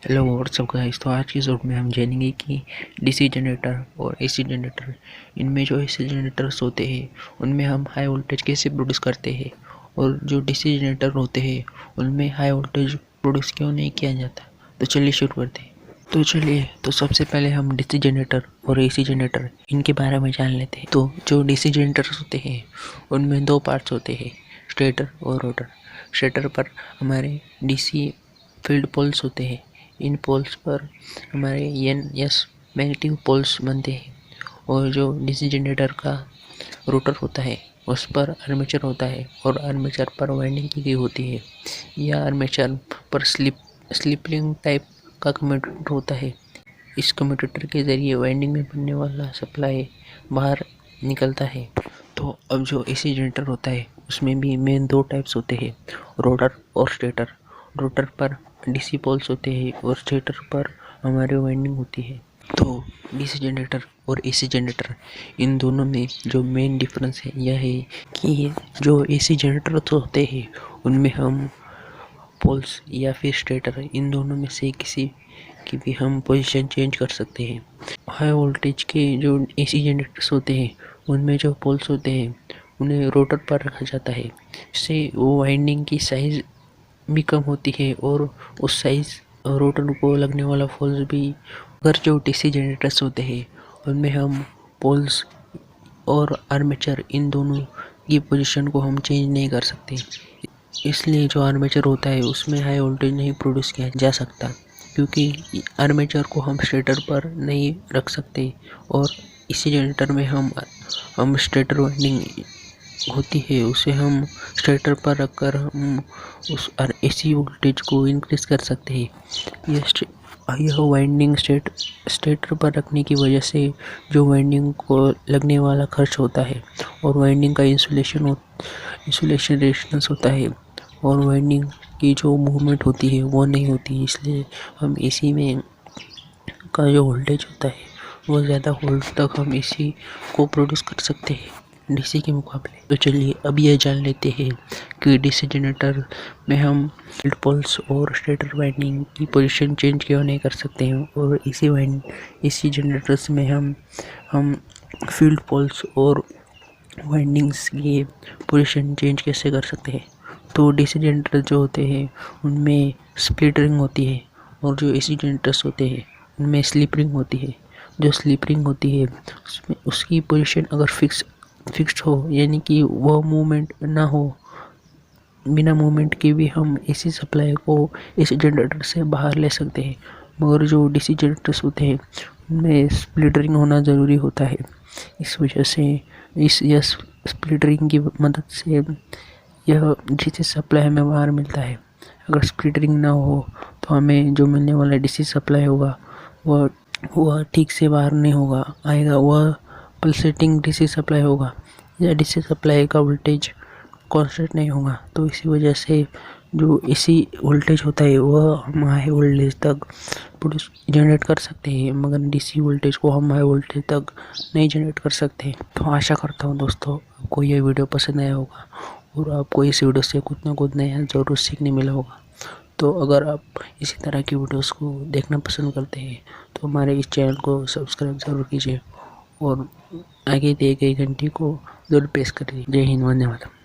Hello what's up guys. तो आज की इस वीडियो में हम जानेंगे कि डीसी जनरेटर और एसी जनरेटर, इनमें जो एसी जनरेटर्स होते हैं उनमें हम हाई वोल्टेज कैसे प्रोड्यूस करते हैं, और जो डीसी जनरेटर होते हैं उनमें हाई वोल्टेज प्रोड्यूस क्यों नहीं किया जाता। तो चलिए शुरू करते हैं। तो सबसे पहले हम डीसी जनरेटर और एसी जनरेटर इनके बारे में जान लेते हैं। तो जो डीसी जनरेटर्स होते हैं उनमें दो पार्ट्स होते हैं, स्टेटर और रोटर। स्टेटर पर हमारे डीसी फील्ड पोल्स होते हैं। इन पोल्स पर हमारे एस मैग्नेटिक पोल्स बनते हैं, और जो डीसी जनरेटर का रोटर होता है उस पर आर्मेचर होता है, और आर्मेचर पर वाइंडिंग की गई होती है। यह आर्मेचर पर स्लिप रिंग टाइप का कम्यूटेटर होता है। इस कम्यूटेटर के ज़रिए वाइंडिंग में बनने वाला सप्लाई बाहर निकलता है। तो अब जो एसी जनरेटर होता है उसमें भी मेन दो टाइप्स होते हैं, रोटर और स्टेटर। रोटर पर डीसी पोल्स होते हैं और स्टेटर पर हमारी वाइंडिंग होती है। तो डीसी जनरेटर और एसी जनरेटर, इन दोनों में जो मेन डिफरेंस है यह है कि जो एसी जनरेटर होते हैं उनमें हम पोल्स या फिर स्टेटर, इन दोनों में से किसी की भी हम पोजीशन चेंज कर सकते हैं। हाई वोल्टेज के जो एसी जनरेटर्स होते हैं उनमें जो पोल्स होते हैं उन्हें रोटर पर रखा जाता है। इससे वो वाइंडिंग की साइज़ भी कम होती है, और उस साइज़ रोटर को लगने वाला फोर्स भी। अगर जो डीसी जनरेटर्स होते हैं उनमें हम पोल्स और आर्मेचर, इन दोनों की पोजीशन को हम चेंज नहीं कर सकते। इसलिए जो आर्मेचर होता है उसमें हाई वोल्टेज नहीं प्रोड्यूस किया जा सकता, क्योंकि आर्मेचर को हम स्टेटर पर नहीं रख सकते। और इसी जनरेटर में हम स्टेटर वाइंडिंग होती है उसे हम स्टेटर पर रखकर हम उस एसी वोल्टेज को इंक्रीज कर सकते हैं। यह वाइंडिंग स्टेटर पर रखने की वजह से जो वाइंडिंग को लगने वाला खर्च होता है, और वाइंडिंग का इंसुलेशन रेजिस्टेंस होता है, और वाइंडिंग की जो मूवमेंट होती है वो नहीं होती। इसलिए हम एसी में का जो वोल्टेज होता है वो ज़्यादा वोल्ट तक हम एसी को प्रोड्यूस कर सकते हैं डीसी के मुकाबले। तो चलिए अब यह जान लेते हैं कि डीसी जनरेटर में हम फील्ड पोल्स और स्टेटर वाइंडिंग की पोजीशन चेंज क्यों नहीं कर सकते हैं, और एसी जनरेटर्स में हम फील्ड पोल्स और वाइंडिंग्स की पोजीशन चेंज कैसे कर सकते हैं। तो डीसी जनरेटर जो होते हैं उनमें स्प्लिट रिंग होती है, और जो एसी जनरेटर्स होते हैं उनमें स्लिप रिंग होती है। जो स्लिप रिंग होती है उसमें उसकी पोजीशन अगर फिक्स्ड हो, यानी कि वह मूवमेंट ना हो, बिना मूवमेंट के भी हम एसी सप्लाई को एसी जनरेटर से बाहर ले सकते हैं। मगर जो डीसी जनरेटर्स होते हैं उनमें स्प्लिट रिंग होना ज़रूरी होता है। इस वजह से यह स्प्लिट रिंग की मदद से यह डीसी सप्लाई हमें बाहर मिलता है। अगर स्प्लिट रिंग ना हो तो हमें जो मिलने वाला डीसी सप्लाई होगा वह ठीक से बाहर नहीं होगा आएगा, वह पल्सेटिंग डीसी सप्लाई होगा, या डीसी सप्लाई का वोल्टेज कांस्टेंट नहीं होगा। तो इसी वजह से जो एसी वोल्टेज होता है वह हम हाई वोल्टेज तक प्रोड्यूस जनरेट कर सकते हैं, मगर डीसी वोल्टेज को हम हाई वोल्टेज तक नहीं जनरेट कर सकते। तो आशा करता हूँ दोस्तों आपको यह वीडियो पसंद आया होगा, और आपको इस वीडियो से कुछ ना कुछ नया ज़रूर सीखने मिला होगा। तो अगर आप इसी तरह की वीडियोस को देखना पसंद करते हैं तो हमारे इस चैनल को सब्सक्राइब ज़रूर कीजिए, और आगे दिए गए घंटी को ज़रूर प्रेस करिए। जय हिंद, वंदे मातरम।